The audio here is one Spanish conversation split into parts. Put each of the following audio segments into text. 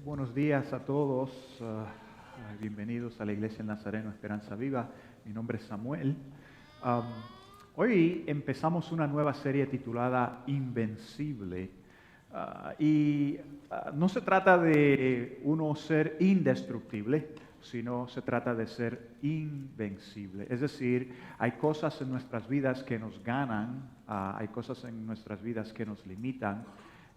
Buenos días a todos. Bienvenidos a la Iglesia del Nazareno Esperanza Viva. Mi nombre es Samuel. Am, Hoy empezamos una nueva serie titulada Invencible. No se trata de uno ser indestructible, sino se trata de ser invencible. Es decir, hay cosas en nuestras vidas que nos ganan, hay cosas en nuestras vidas que nos limitan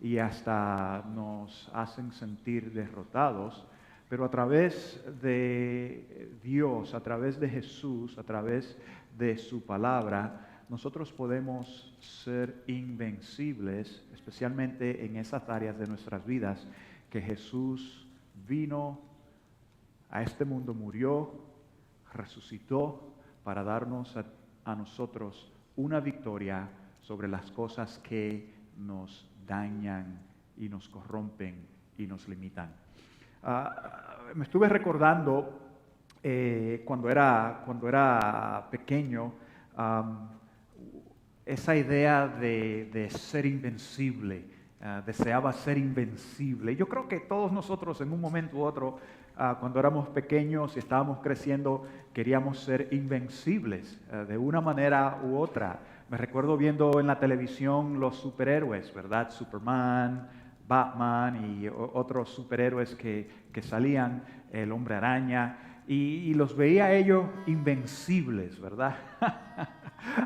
y hasta nos hacen sentir derrotados, pero a través de Dios, a través de Jesús, a través de su palabra, nosotros podemos ser invencibles, especialmente en esas áreas de nuestras vidas que Jesús vino a este mundo, murió, resucitó para darnos a nosotros una victoria sobre las cosas que nos dañan y nos corrompen y nos limitan. Me estuve recordando cuando era pequeño, esa idea de ser invencible. Deseaba ser invencible. Yo creo que todos nosotros en un momento u otro, cuando éramos pequeños y estábamos creciendo, queríamos ser invencibles de una manera u otra. Me recuerdo viendo en la televisión los superhéroes, ¿verdad? Superman, Batman y otros superhéroes que salían, el Hombre Araña, y los veía ellos invencibles, ¿verdad?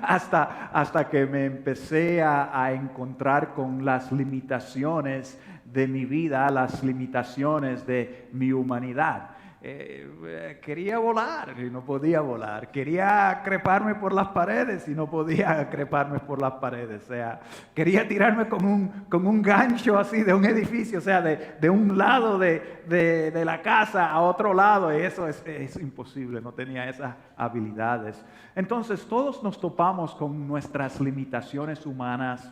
Hasta que me empecé a encontrar con las limitaciones de mi vida, las limitaciones de mi humanidad. Quería volar y no podía volar. Quería treparme por las paredes y no podía treparme por las paredes. O sea, quería tirarme con un gancho así de un edificio, o sea, de un lado de la casa a otro lado. Y eso es imposible, no tenía esas habilidades. Entonces, todos nos topamos con nuestras limitaciones humanas.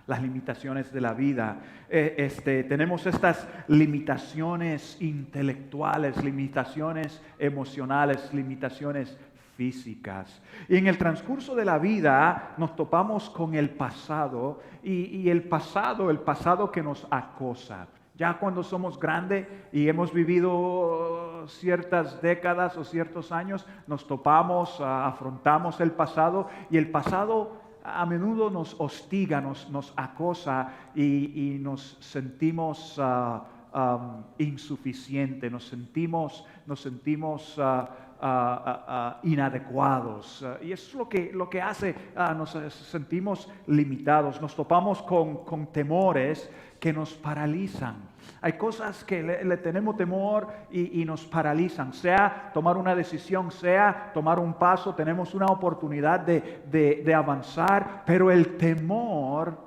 Las limitaciones de la vida. Tenemos estas limitaciones intelectuales, limitaciones emocionales, limitaciones físicas. Y en el transcurso de la vida nos topamos con el pasado y el pasado que nos acosa. Ya cuando somos grandes y hemos vivido ciertas décadas o ciertos años, nos topamos, afrontamos el pasado y el pasado a menudo nos hostiga, nos acosa y nos sentimos insuficientes, nos sentimos inadecuados. Y eso es lo que hace, nos sentimos limitados, nos topamos con temores que nos paralizan. Hay cosas que le tenemos temor y nos paralizan, sea tomar una decisión, sea tomar un paso, tenemos una oportunidad de avanzar, pero el temor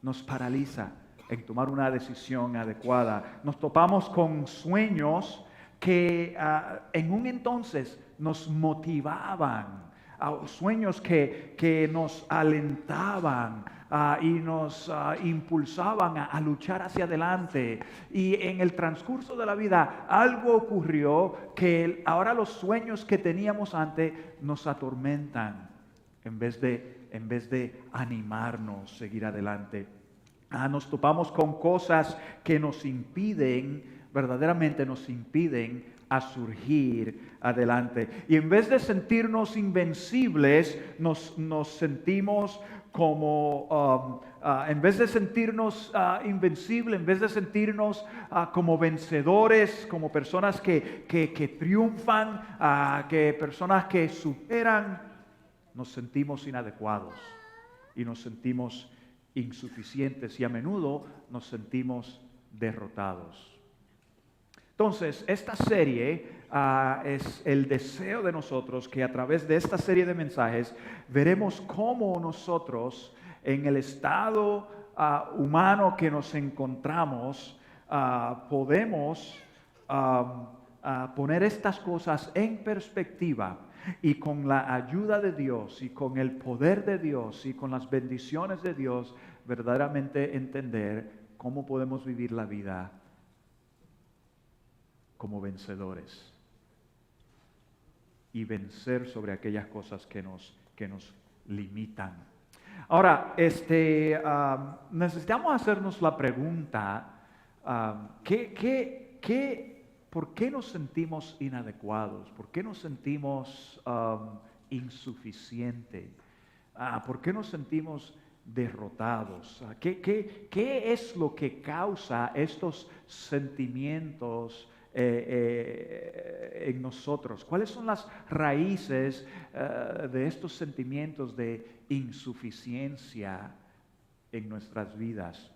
nos paraliza en tomar una decisión adecuada. Nos topamos con sueños que en un entonces nos motivaban, sueños que nos alentaban y nos impulsaban a luchar hacia adelante. Y en el transcurso de la vida algo ocurrió que ahora los sueños que teníamos antes nos atormentan en vez de animarnos a seguir adelante. Nos topamos con cosas que nos impiden, verdaderamente nos impiden a surgir adelante. Y en vez de sentirnos invencibles, nos sentimos como, en vez de sentirnos invencibles, en vez de sentirnos como vencedores, como personas que triunfan, que personas que superan, nos sentimos inadecuados y nos sentimos insuficientes y a menudo nos sentimos derrotados. Entonces, esta serie es el deseo de nosotros que a través de esta serie de mensajes veremos cómo nosotros en el estado humano que nos encontramos podemos poner estas cosas en perspectiva y con la ayuda de Dios y con el poder de Dios y con las bendiciones de Dios verdaderamente entender cómo podemos vivir la vida como vencedores y vencer sobre aquellas cosas que nos limitan. Ahora, necesitamos hacernos la pregunta, ¿Por qué nos sentimos inadecuados? ¿Por qué nos sentimos insuficientes? ¿Por qué nos sentimos derrotados? ¿Qué es lo que causa estos sentimientos en nosotros? ¿Cuáles son las raíces de estos sentimientos de insuficiencia en nuestras vidas?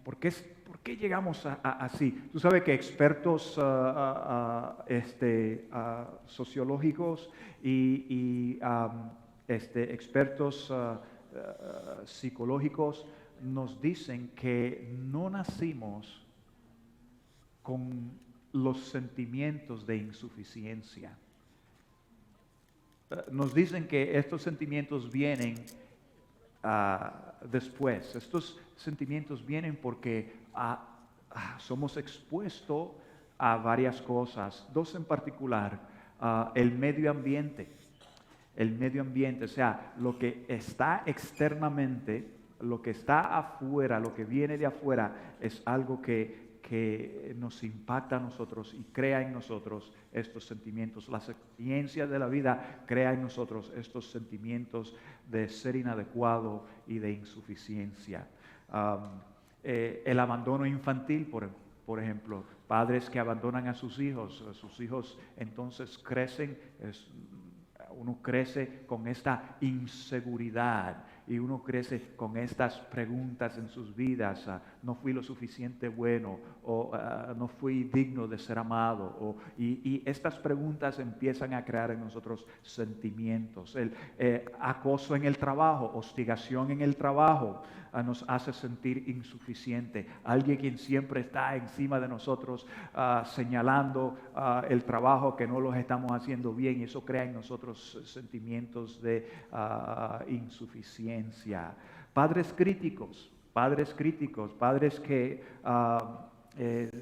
¿Por qué llegamos así? Tú sabes que expertos sociológicos y expertos psicológicos nos dicen que no nacimos con los sentimientos de insuficiencia. Nos dicen que estos sentimientos vienen después. Estos sentimientos vienen porque somos expuestos a varias cosas, dos en particular, el medio ambiente. El medio ambiente, o sea, lo que está externamente, lo que está afuera, lo que viene de afuera, es algo que nos impacta a nosotros y crea en nosotros estos sentimientos. Las experiencias de la vida crean en nosotros estos sentimientos de ser inadecuado y de insuficiencia. El abandono infantil, por ejemplo, padres que abandonan a sus hijos entonces crecen, uno crece con esta inseguridad y uno crece con estas preguntas en sus vidas. No fui lo suficiente bueno, o no fui digno de ser amado, y estas preguntas empiezan a crear en nosotros sentimientos. El acoso en el trabajo, hostigación en el trabajo, nos hace sentir insuficiente. Alguien quien siempre está encima de nosotros señalando el trabajo que no los estamos haciendo bien, y eso crea en nosotros sentimientos de insuficiencia. Padres críticos, padres que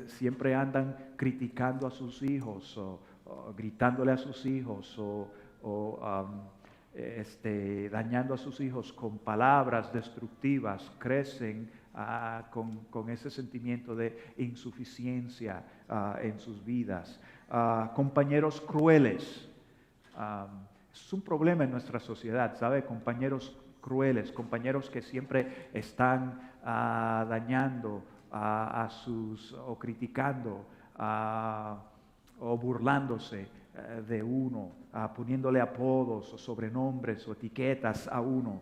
siempre andan criticando a sus hijos, o gritándole a sus hijos, dañando a sus hijos con palabras destructivas, crecen con ese sentimiento de insuficiencia en sus vidas. Compañeros crueles, es un problema en nuestra sociedad, ¿sabe? Compañeros crueles, compañeros que siempre están dañando o criticando o burlándose de uno, poniéndole apodos o sobrenombres o etiquetas a uno,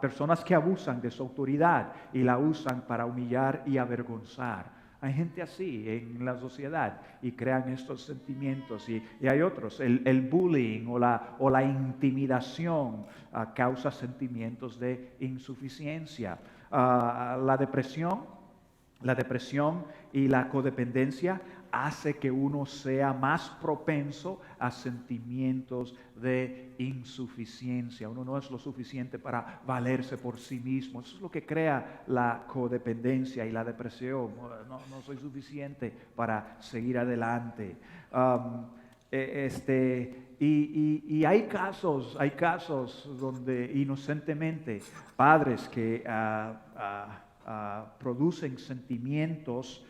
personas que abusan de su autoridad y la usan para humillar y avergonzar. Hay gente así en la sociedad y crean estos sentimientos, y hay otros. El bullying o la intimidación causa sentimientos de insuficiencia. La depresión y la codependencia hace que uno sea más propenso a sentimientos de insuficiencia. Uno no es lo suficiente para valerse por sí mismo. Eso es lo que crea la codependencia y la depresión. No soy suficiente para seguir adelante. Y hay casos donde inocentemente padres que producen sentimientos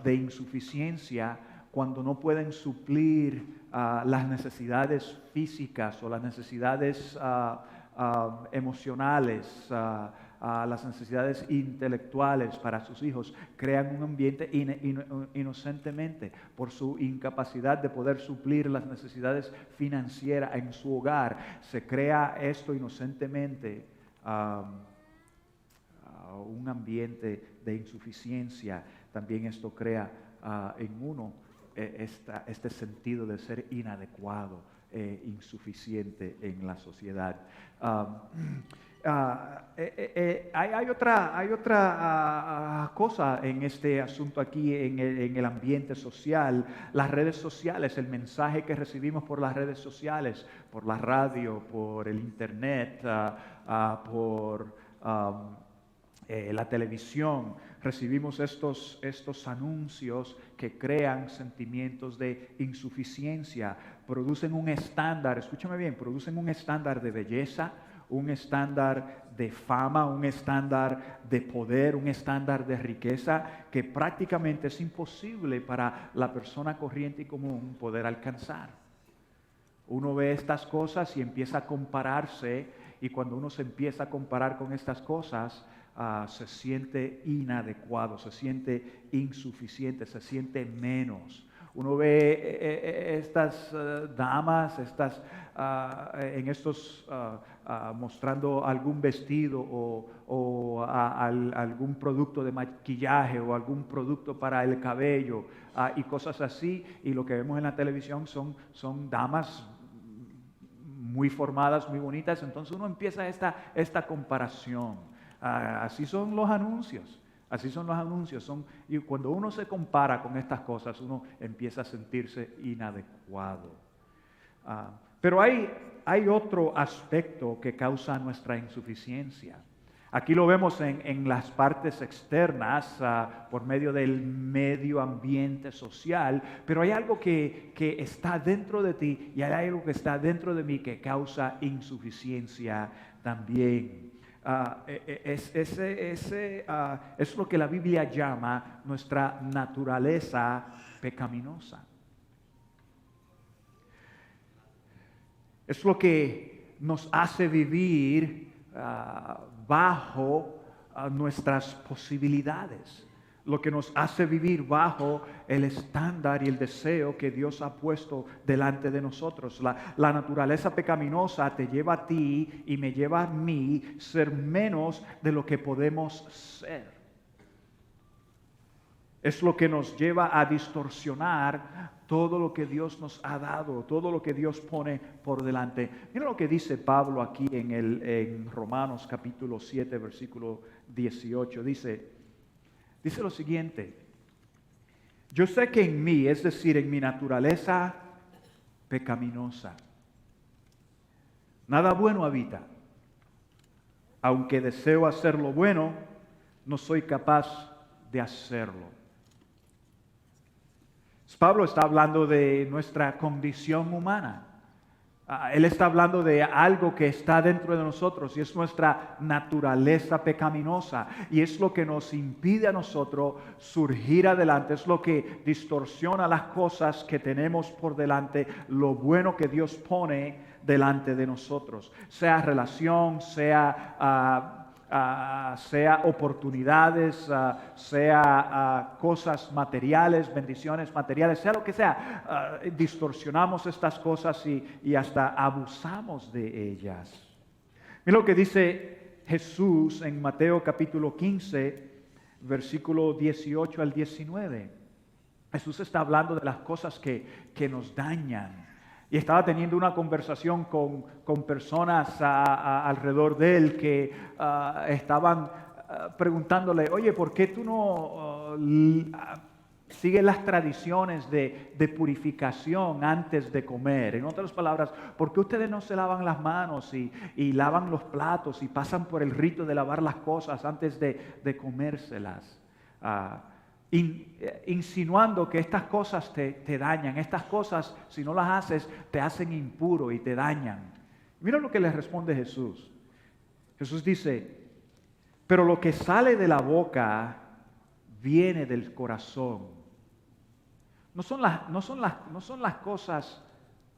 de insuficiencia cuando no pueden suplir las necesidades físicas o las necesidades emocionales, las necesidades intelectuales para sus hijos. Crean un ambiente inocentemente por su incapacidad de poder suplir las necesidades financieras en su hogar. Se crea esto inocentemente, un ambiente de insuficiencia. También esto crea en uno este sentido de ser inadecuado, insuficiente en la sociedad. Hay otra cosa en este asunto aquí, en el ambiente social. Las redes sociales, el mensaje que recibimos por las redes sociales, por la radio, por el internet, por la televisión. Recibimos estos anuncios que crean sentimientos de insuficiencia, producen un estándar, escúchame bien, producen un estándar de belleza, un estándar de fama, un estándar de poder, un estándar de riqueza que prácticamente es imposible para la persona corriente y común poder alcanzar. Uno ve estas cosas y empieza a compararse, y cuando uno se empieza a comparar con estas cosas, se siente inadecuado, se siente insuficiente, se siente menos. Uno ve estas damas, mostrando algún vestido o algún producto de maquillaje o algún producto para el cabello y cosas así, y lo que vemos en la televisión son damas muy formadas, muy bonitas. Entonces uno empieza esta comparación. Así son los anuncios. Así son los anuncios. Y cuando uno se compara con estas cosas, uno empieza a sentirse inadecuado. Pero hay otro aspecto que causa nuestra insuficiencia. Aquí lo vemos en las partes externas, por medio del medio ambiente social, pero hay algo que está dentro de ti y hay algo que está dentro de mí que causa insuficiencia también. Es lo que la Biblia llama nuestra naturaleza pecaminosa. Es lo que nos hace vivir bajo nuestras posibilidades, lo que nos hace vivir bajo el estándar y el deseo que Dios ha puesto delante de nosotros. La naturaleza pecaminosa te lleva a ti y me lleva a mí ser menos de lo que podemos ser. Es lo que nos lleva a distorsionar todo lo que Dios nos ha dado, todo lo que Dios pone por delante. Mira lo que dice Pablo aquí en Romanos capítulo 7, versículo 18. Dice lo siguiente: yo sé que en mí, es decir, en mi naturaleza pecaminosa, nada bueno habita. Aunque deseo hacer lo bueno, no soy capaz de hacerlo. Pablo está hablando de nuestra condición humana. Él está hablando de algo que está dentro de nosotros y es nuestra naturaleza pecaminosa. Y es lo que nos impide a nosotros surgir adelante. Es lo que distorsiona las cosas que tenemos por delante, lo bueno que Dios pone delante de nosotros. Sea relación, sea oportunidades, sea cosas materiales, bendiciones materiales, sea lo que sea, distorsionamos estas cosas y hasta abusamos de ellas. Mira lo que dice Jesús en Mateo capítulo 15, versículo 18 al 19. Jesús está hablando de las cosas que nos dañan. Y estaba teniendo una conversación con personas alrededor de él que estaban preguntándole: oye, ¿por qué tú no sigues las tradiciones de purificación antes de comer? En otras palabras, ¿por qué ustedes no se lavan las manos y lavan los platos y pasan por el rito de lavar las cosas antes de comérselas? Insinuando que estas cosas te dañan. Estas cosas, si no las haces, te hacen impuro y te dañan. Mira lo que les responde Jesús. Jesús dice: pero lo que sale de la boca viene del corazón. No son las cosas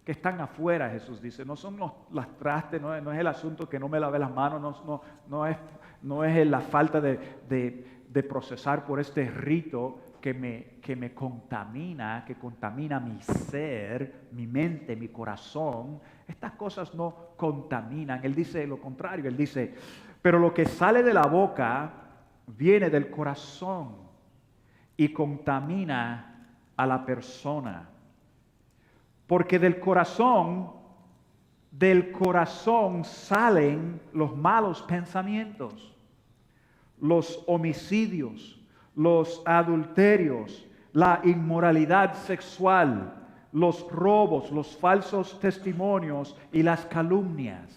que están afuera, Jesús dice. No son las trastes, no es el asunto que no me lavé las manos, no es la falta de procesar por este rito que me contamina, que contamina mi ser, mi mente, mi corazón. Estas cosas no contaminan. Él dice lo contrario. Él dice: pero lo que sale de la boca viene del corazón y contamina a la persona. Porque del corazón salen los malos pensamientos, los homicidios, los adulterios, la inmoralidad sexual, los robos, los falsos testimonios y las calumnias.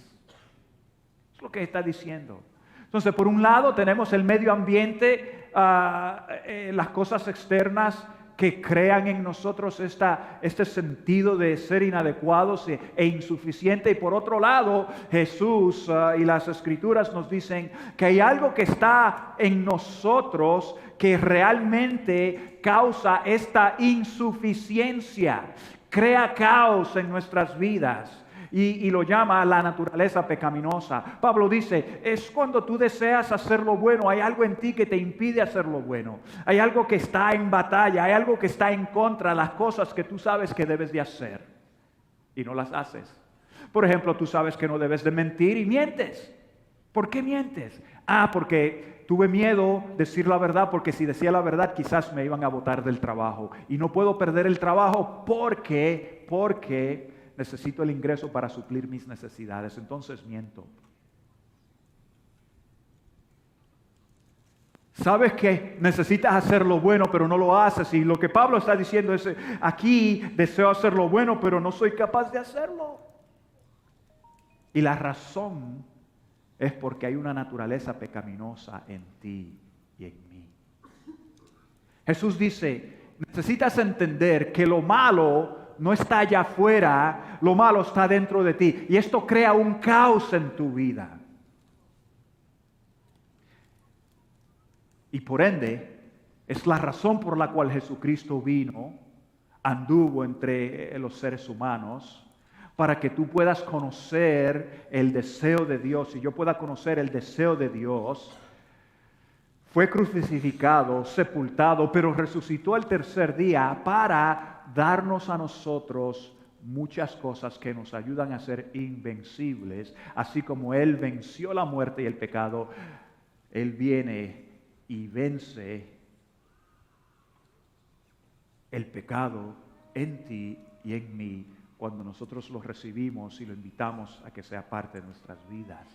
Es lo que está diciendo. Entonces, por un lado tenemos el medio ambiente, las cosas externas que crean en nosotros este sentido de ser inadecuados e insuficientes. Y por otro lado, Jesús y las Escrituras nos dicen que hay algo que está en nosotros que realmente causa esta insuficiencia, crea caos en nuestras vidas. Y lo llama la naturaleza pecaminosa. Pablo dice, es cuando tú deseas hacer lo bueno, hay algo en ti que te impide hacer lo bueno. Hay algo que está en batalla, hay algo que está en contra de las cosas que tú sabes que debes de hacer y no las haces. Por ejemplo, tú sabes que no debes de mentir y mientes. ¿Por qué mientes? Porque tuve miedo de decir la verdad, porque si decía la verdad quizás me iban a botar del trabajo. Y no puedo perder el trabajo porque necesito el ingreso para suplir mis necesidades, entonces miento. Sabes que necesitas hacer lo bueno, pero no lo haces. Y lo que Pablo está diciendo es, aquí deseo hacer lo bueno, pero no soy capaz de hacerlo. Y la razón es porque hay una naturaleza pecaminosa en ti y en mí. Jesús dice, necesitas entender que lo malo no está allá afuera, lo malo está dentro de ti. Y esto crea un caos en tu vida. Y por ende, es la razón por la cual Jesucristo vino, anduvo entre los seres humanos, para que tú puedas conocer el deseo de Dios y yo pueda conocer el deseo de Dios. Fue crucificado, sepultado, pero resucitó el tercer día para darnos a nosotros muchas cosas que nos ayudan a ser invencibles. Así como Él venció la muerte y el pecado, Él viene y vence el pecado en ti y en mí cuando nosotros lo recibimos y lo invitamos a que sea parte de nuestras vidas.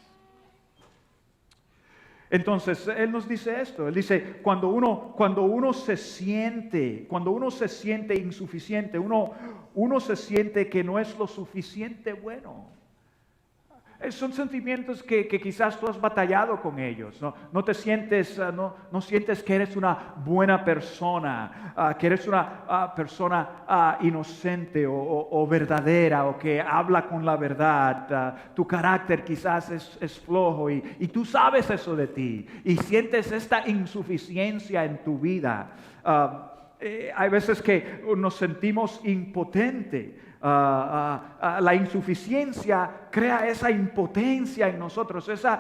Entonces, Él nos dice esto, Él dice, cuando uno se siente insuficiente, uno se siente que no es lo suficiente bueno. Son sentimientos que quizás tú has batallado con ellos, no te sientes, no sientes que eres una buena persona, que eres una persona inocente o verdadera o que habla con la verdad. Tu carácter quizás es flojo y tú sabes eso de ti y sientes esta insuficiencia en tu vida. Hay veces que nos sentimos impotentes. La insuficiencia crea esa impotencia en nosotros, esa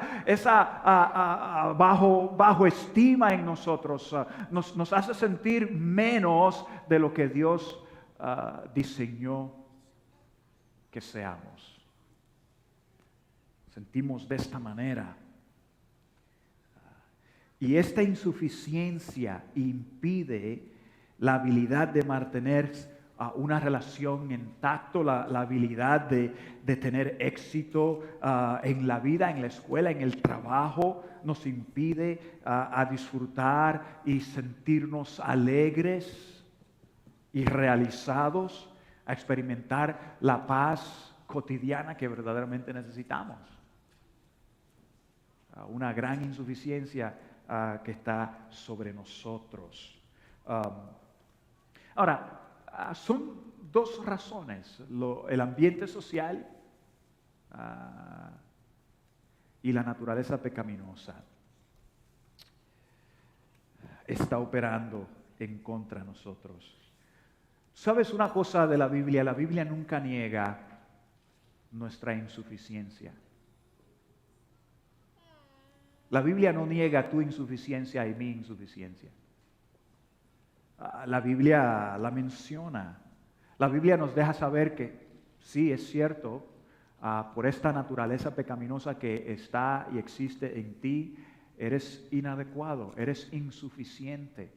bajo estima en nosotros, nos hace sentir menos de lo que Dios diseñó que seamos. Sentimos de esta manera. Y esta insuficiencia impide la habilidad de mantener una relación intacta, la habilidad de tener éxito en la vida, en la escuela, en el trabajo, nos impide a disfrutar y sentirnos alegres y realizados, a experimentar la paz cotidiana que verdaderamente necesitamos. Una gran insuficiencia que está sobre nosotros. Ahora, son dos razones, el ambiente social y la naturaleza pecaminosa está operando en contra de nosotros. ¿Sabes una cosa de la Biblia? La Biblia nunca niega nuestra insuficiencia. La Biblia no niega tu insuficiencia y mi insuficiencia. La Biblia la menciona. La Biblia nos deja saber que sí, es cierto, por esta naturaleza pecaminosa que está y existe en ti, eres inadecuado, eres insuficiente.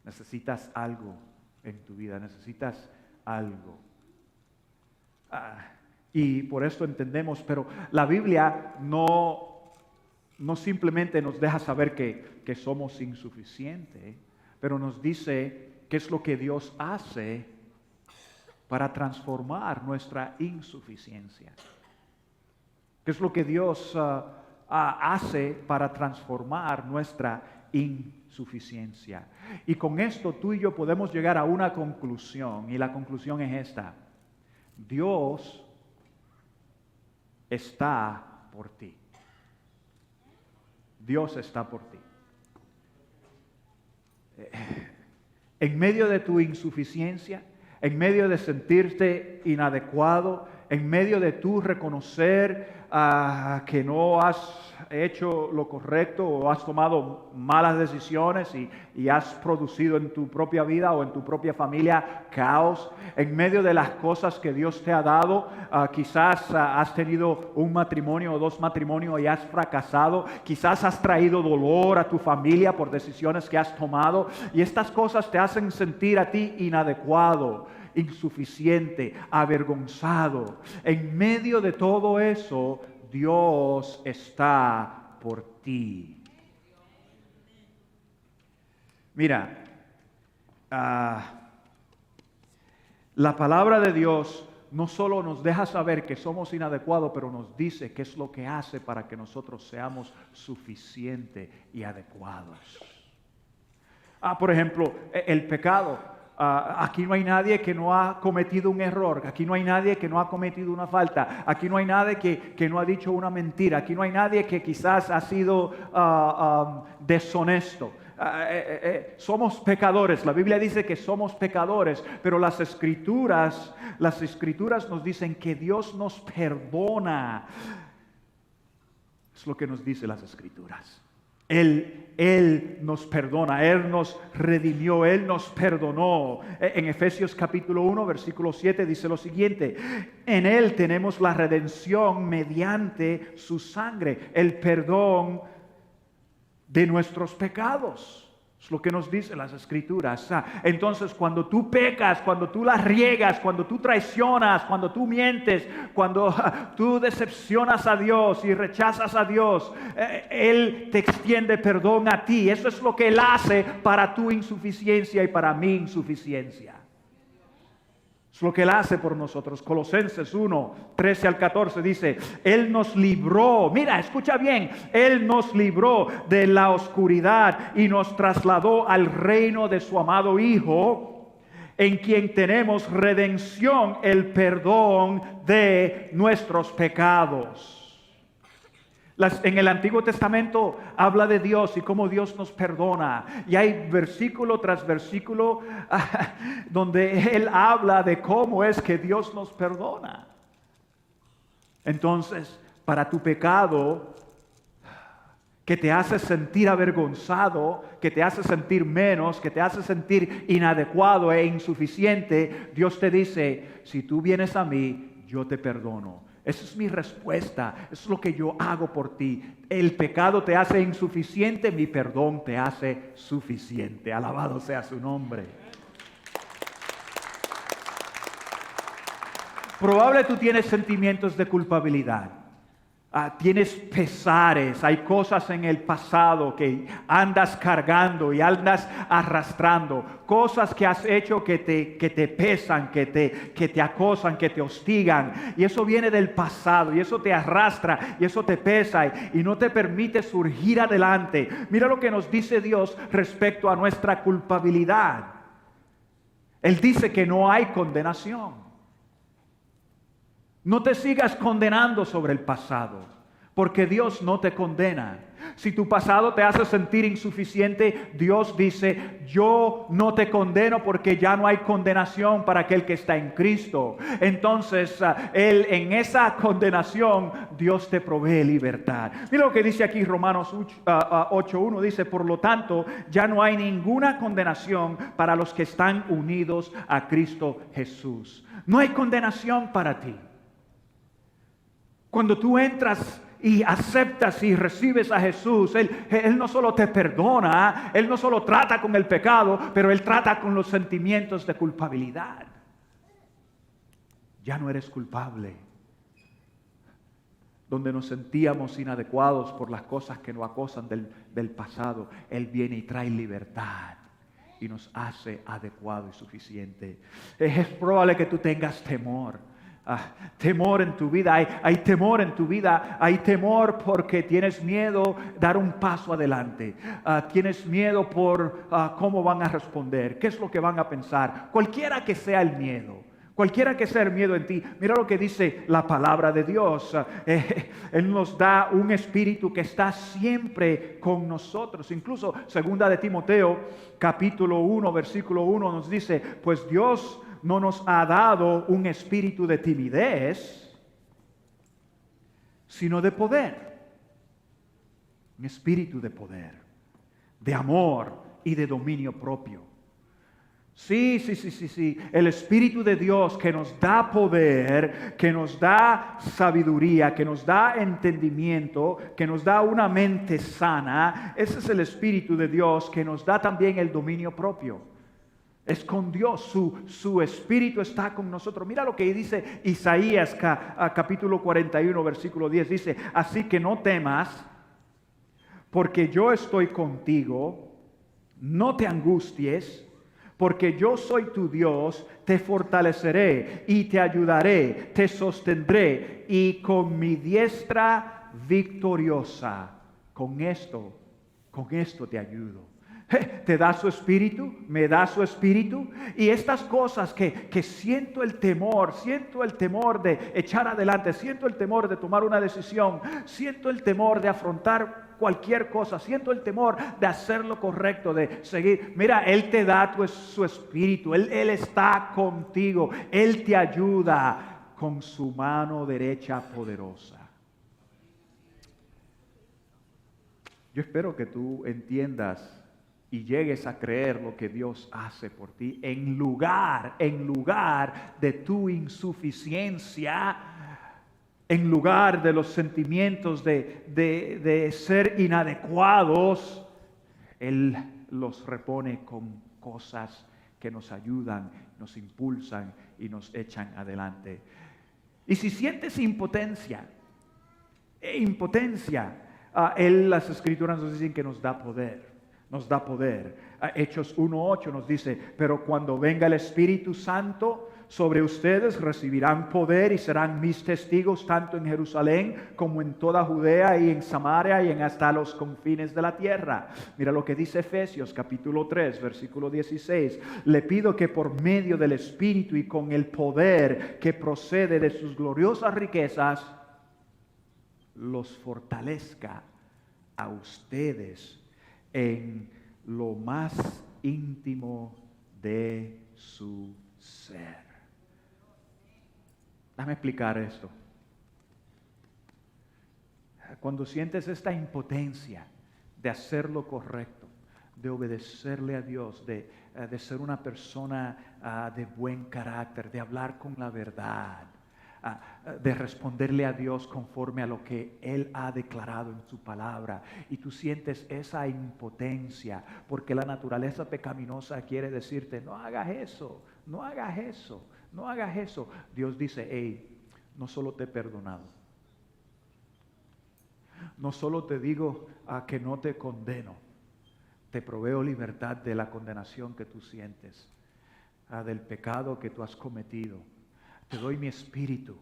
Necesitas algo en tu vida, necesitas algo. Y por esto entendemos, pero la Biblia no simplemente nos deja saber que somos insuficientes, pero nos dice qué es lo que Dios hace para transformar nuestra insuficiencia. ¿Qué es lo que Dios hace para transformar nuestra imperfección? insuficiencia. Y con esto tú y yo podemos llegar a una conclusión, y la conclusión es esta: Dios está por ti. Dios está por ti. En medio de tu insuficiencia, en medio de sentirte inadecuado, en medio de tu reconocer que no has hecho lo correcto o has tomado malas decisiones y has producido en tu propia vida o en tu propia familia caos, en medio de las cosas que Dios te ha dado, quizás has tenido un matrimonio o dos matrimonios y has fracasado, quizás has traído dolor a tu familia por decisiones que has tomado, y estas cosas te hacen sentir a ti inadecuado, insuficiente, avergonzado. En medio de todo eso, Dios está por ti. Mira, la palabra de Dios no solo nos deja saber que somos inadecuados, pero nos dice qué es lo que hace para que nosotros seamos suficientes y adecuados. Por ejemplo, el pecado. Aquí no hay nadie que no ha cometido un error, aquí no hay nadie que no ha cometido una falta, aquí no hay nadie que no ha dicho una mentira, aquí no hay nadie que quizás ha sido deshonesto. Somos pecadores, la Biblia dice que somos pecadores, pero las escrituras nos dicen que Dios nos perdona. Es lo que nos dice las escrituras. Él nos perdona, Él nos redimió, Él nos perdonó. En Efesios capítulo 1, versículo 7 dice lo siguiente: en Él tenemos la redención mediante su sangre, el perdón de nuestros pecados. Es lo que nos dicen las escrituras. Entonces, cuando tú pecas, cuando tú la riegas, cuando tú traicionas, cuando tú mientes, cuando tú decepcionas a Dios y rechazas a Dios, Él te extiende perdón a ti. Eso es lo que Él hace para tu insuficiencia y para mi insuficiencia. Es lo que Él hace por nosotros. Colosenses 1, 13 al 14 dice: Él nos libró, mira, escucha bien, Él nos libró de la oscuridad y nos trasladó al reino de su amado Hijo, en quien tenemos redención, el perdón de nuestros pecados. En el Antiguo Testamento habla de Dios y cómo Dios nos perdona. Y hay versículo tras versículo donde Él habla de cómo es que Dios nos perdona. Entonces, para tu pecado, que te hace sentir avergonzado, que te hace sentir menos, que te hace sentir inadecuado e insuficiente, Dios te dice: si tú vienes a mí, yo te perdono. Esa es mi respuesta, eso es lo que yo hago por ti. El pecado te hace insuficiente, mi perdón te hace suficiente. Alabado sea su nombre. Probable tú tienes sentimientos de culpabilidad. Tienes pesares, hay cosas en el pasado que andas cargando y andas arrastrando, cosas que has hecho que te pesan, que te acosan, que te hostigan, y eso viene del pasado y eso te arrastra y eso te pesa y no te permite surgir adelante. Mira lo que nos dice Dios respecto a nuestra culpabilidad. Él dice que no hay condenación. No te sigas condenando sobre el pasado, porque Dios no te condena. Si tu pasado te hace sentir insuficiente, Dios dice: yo no te condeno porque ya no hay condenación para aquel que está en Cristo. Entonces, en esa condenación, Dios te provee libertad. Mira lo que dice aquí Romanos 8:1, dice: por lo tanto, ya no hay ninguna condenación para los que están unidos a Cristo Jesús. No hay condenación para ti. Cuando tú entras y aceptas y recibes a Jesús, Él no solo te perdona, Él no solo trata con el pecado, pero Él trata con los sentimientos de culpabilidad. Ya no eres culpable. Donde nos sentíamos inadecuados por las cosas que nos acosan del pasado, Él viene y trae libertad y nos hace adecuado y suficiente. Es probable que tú tengas temor. temor en tu vida, hay temor en tu vida, hay temor porque tienes miedo dar un paso adelante, tienes miedo por cómo van a responder, qué es lo que van a pensar, cualquiera que sea el miedo. Cualquiera que sea el miedo en ti, mira lo que dice la palabra de Dios. Él nos da un espíritu que está siempre con nosotros. Incluso segunda de Timoteo, capítulo 1, versículo 1 nos dice, pues Dios no nos ha dado un espíritu de timidez, sino de poder. Un espíritu de poder, de amor y de dominio propio. Sí. El Espíritu de Dios que nos da poder, que nos da sabiduría, que nos da entendimiento, que nos da una mente sana. Ese es el Espíritu de Dios que nos da también el dominio propio. Es con Dios, su Espíritu está con nosotros. Mira lo que dice Isaías capítulo 41, versículo 10. Dice, así que no temas, porque yo estoy contigo, no te angusties, porque yo soy tu Dios, te fortaleceré y te ayudaré, te sostendré y con mi diestra victoriosa, con esto te ayudo. Te da su espíritu, me da su espíritu, y estas cosas que siento el temor de echar adelante, siento el temor de tomar una decisión, siento el temor de afrontar cualquier cosa, siento el temor de hacer lo correcto, de seguir. Mira, Él te da su espíritu, Él está contigo, Él te ayuda con su mano derecha poderosa. Yo espero que tú entiendas y llegues a creer lo que Dios hace por ti en lugar de tu insuficiencia, en lugar de los sentimientos de ser inadecuados. Él los repone con cosas que nos ayudan, nos impulsan y nos echan adelante. Y si sientes impotencia, las Escrituras nos dicen que nos da poder. Hechos 1:8 nos dice, pero cuando venga el Espíritu Santo sobre ustedes, recibirán poder y serán mis testigos tanto en Jerusalén como en toda Judea y en Samaria y en hasta los confines de la tierra. Mira lo que dice Efesios capítulo 3, versículo 16. Le pido que por medio del Espíritu y con el poder que procede de sus gloriosas riquezas, los fortalezca a ustedes en lo más íntimo de su ser. Déjame explicar esto. Cuando sientes esta impotencia de hacer lo correcto, de obedecerle a Dios, de ser una persona de buen carácter, de hablar con la verdad, de responderle a Dios conforme a lo que Él ha declarado en su palabra, y tú sientes esa impotencia porque la naturaleza pecaminosa quiere decirte, no hagas eso, no hagas eso, no hagas eso. Dios dice, hey, no solo te he perdonado, no solo te digo que no te condeno, te proveo libertad de la condenación que tú sientes, del pecado que tú has cometido. Te doy mi espíritu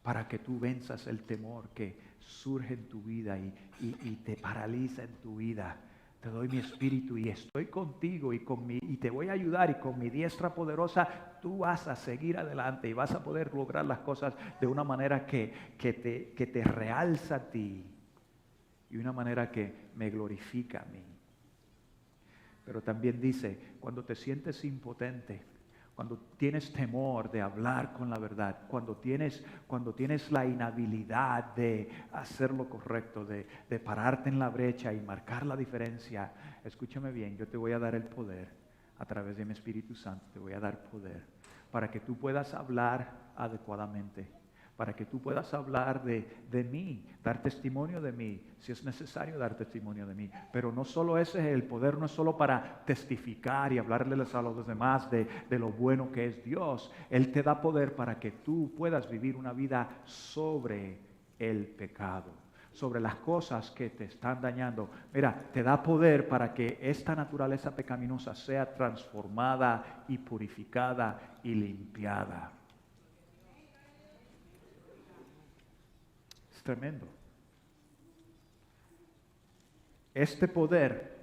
para que tú venzas el temor que surge en tu vida y te paraliza en tu vida. Te doy mi espíritu y estoy contigo y te voy a ayudar, y con mi diestra poderosa tú vas a seguir adelante y vas a poder lograr las cosas de una manera que te realza a ti y una manera que me glorifica a mí. Pero también dice, cuando te sientes impotente, cuando tienes temor de hablar con la verdad, cuando tienes la inhabilidad de hacer lo correcto, de pararte en la brecha y marcar la diferencia, escúchame bien, yo te voy a dar el poder a través de mi Espíritu Santo, te voy a dar poder para que tú puedas hablar adecuadamente, para que tú puedas hablar de mí, dar testimonio de mí, si es necesario dar testimonio de mí. Pero no solo ese es el poder, no es solo para testificar y hablarles a los demás de lo bueno que es Dios. Él te da poder para que tú puedas vivir una vida sobre el pecado, sobre las cosas que te están dañando. Mira, te da poder para que esta naturaleza pecaminosa sea transformada y purificada y limpiada. tremendo. Este poder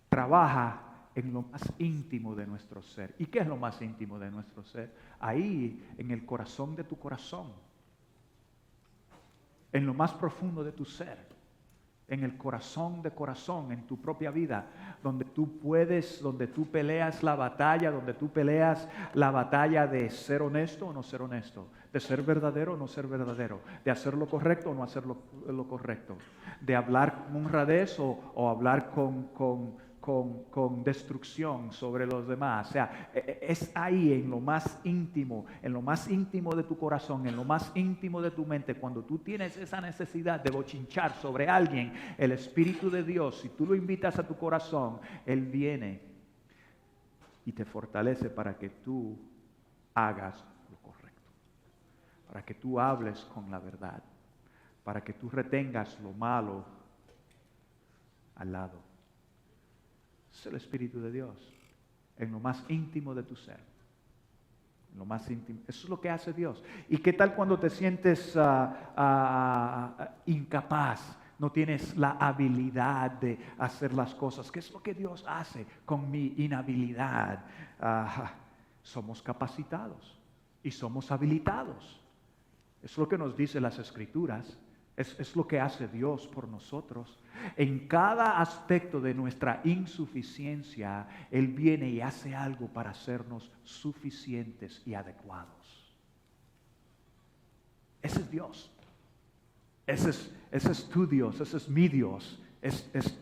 trabaja en lo más íntimo de nuestro ser. ¿Y qué es lo más íntimo de nuestro ser? Ahí, en el corazón de tu corazón. En lo más profundo de tu ser. En el corazón de corazón, en tu propia vida, donde tú peleas la batalla, donde tú peleas la batalla de ser honesto o no ser honesto, de ser verdadero o no ser verdadero, de hacer lo correcto o no hacer lo correcto, de hablar con honradez o hablar con destrucción sobre los demás. O sea, es ahí en lo más íntimo de tu corazón, en lo más íntimo de tu mente, cuando tú tienes esa necesidad de bochinchar sobre alguien, el Espíritu de Dios, si tú lo invitas a tu corazón, Él viene y te fortalece para que tú hagas lo correcto, para que tú hables con la verdad, para que tú retengas lo malo al lado. Es el Espíritu de Dios, en lo más íntimo de tu ser. En lo más íntimo. Eso es lo que hace Dios. ¿Y qué tal cuando te sientes incapaz? No tienes la habilidad de hacer las cosas. ¿Qué es lo que Dios hace con mi inhabilidad? Somos capacitados y somos habilitados. Es lo que nos dicen las Escrituras. Es lo que hace Dios por nosotros. En cada aspecto de nuestra insuficiencia, Él viene y hace algo para hacernos suficientes y adecuados. Ese es Dios. Ese es tu Dios, ese es mi Dios, es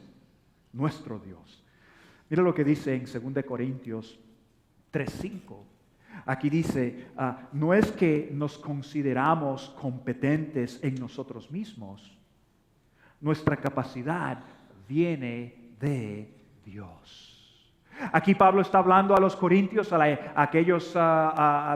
nuestro Dios. Mira lo que dice en 2 Corintios 3:5. Aquí dice, no es que nos consideramos competentes en nosotros mismos. Nuestra capacidad viene de Dios. Aquí Pablo está hablando a los corintios, a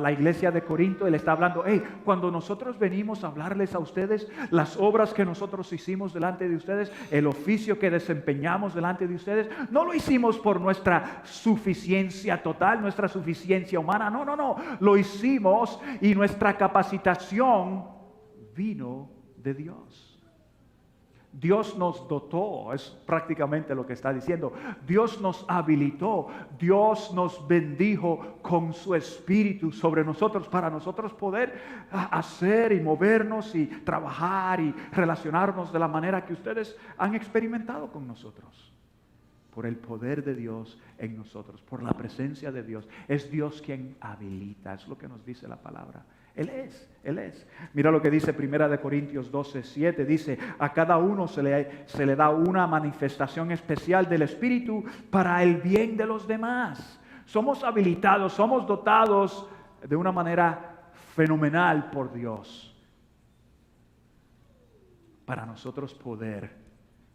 la iglesia de Corinto. Él está hablando, cuando nosotros venimos a hablarles a ustedes, las obras que nosotros hicimos delante de ustedes, el oficio que desempeñamos delante de ustedes, no lo hicimos por nuestra suficiencia total, nuestra suficiencia humana. No. Lo hicimos y nuestra capacitación vino de Dios. Dios nos dotó, es prácticamente lo que está diciendo. Dios nos habilitó, Dios nos bendijo con su Espíritu sobre nosotros para nosotros poder hacer y movernos y trabajar y relacionarnos de la manera que ustedes han experimentado con nosotros. Por el poder de Dios en nosotros, por la presencia de Dios. Es Dios quien habilita, es lo que nos dice la palabra. Él es. Mira lo que dice 1 Corintios 12:7. Dice, a cada uno se le da una manifestación especial del Espíritu para el bien de los demás. Somos habilitados, somos dotados de una manera fenomenal por Dios. Para nosotros poder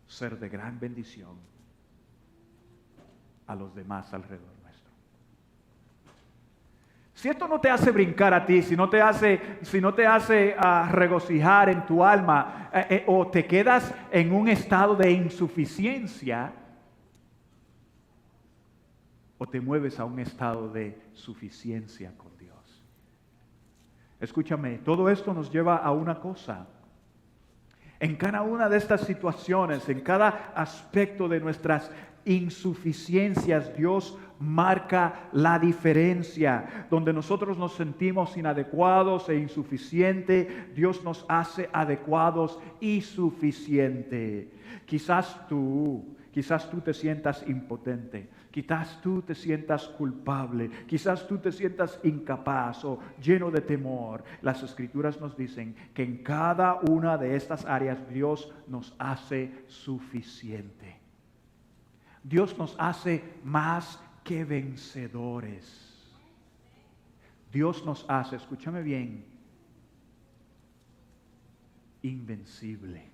ser de gran bendición a los demás alrededor nuestro. Si esto no te hace brincar a ti, si no te hace regocijar en tu alma, o te quedas en un estado de insuficiencia, o te mueves a un estado de suficiencia con Dios. Escúchame, todo esto nos lleva a una cosa. En cada una de estas situaciones, en cada aspecto de nuestras insuficiencias, Dios marca la diferencia. Donde nosotros nos sentimos inadecuados e insuficientes, Dios nos hace adecuados y suficientes. Quizás tú te sientas impotente, quizás tú te sientas culpable, quizás tú te sientas incapaz o lleno de temor. Las Escrituras nos dicen que en cada una de estas áreas Dios nos hace suficiente. Dios nos hace más que vencedores. Dios nos hace, escúchame bien, invencible.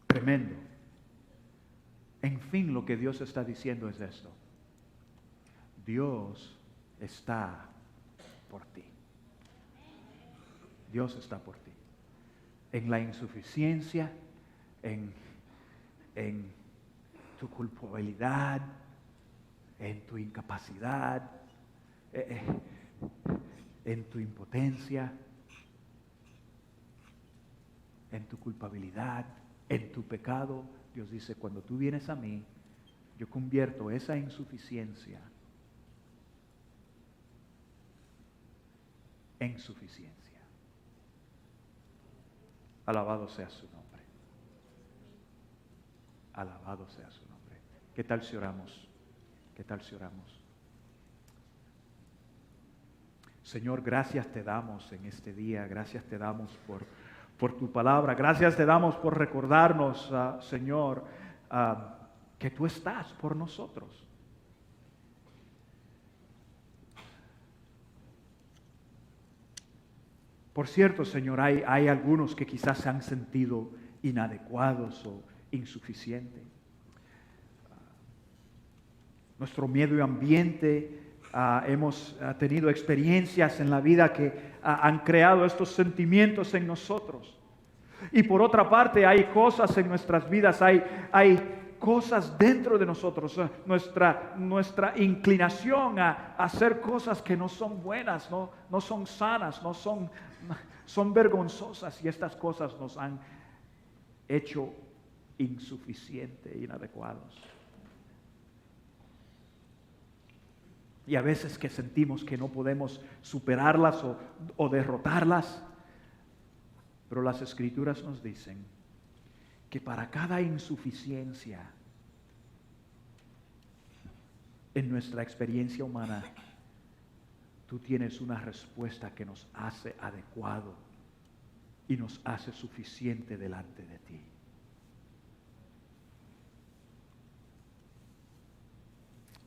Tremendo. En fin, lo que Dios está diciendo es esto. Dios está por ti. Dios está por ti. En la insuficiencia, en tu culpabilidad, en tu incapacidad, en tu impotencia, en tu culpabilidad, en tu pecado. Dios dice, cuando tú vienes a mí, yo convierto esa insuficiencia en suficiencia. Alabado sea su nombre. Alabado sea su nombre. ¿Qué tal si oramos? ¿Qué tal si oramos? Señor, gracias te damos en este día. Gracias te damos por tu palabra. Gracias te damos por recordarnos, Señor, que tú estás por nosotros. Por cierto, Señor, hay algunos que quizás se han sentido inadecuados o insuficientes. Nuestro medio ambiente, hemos tenido experiencias en la vida que han creado estos sentimientos en nosotros. Y por otra parte, hay cosas en nuestras vidas, hay cosas dentro de nosotros, nuestra inclinación a hacer cosas que no son buenas, no son sanas, son vergonzosas, y estas cosas nos han hecho insuficientes, inadecuados. Y a veces que sentimos que no podemos superarlas o derrotarlas, pero las Escrituras nos dicen que para cada insuficiencia en nuestra experiencia humana, tú tienes una respuesta que nos hace adecuado y nos hace suficiente delante de ti.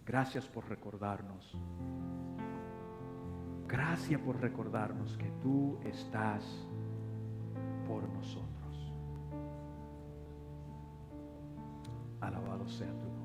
Gracias por recordarnos. Gracias por recordarnos que tú estás por nosotros. Alabado sea tu nombre.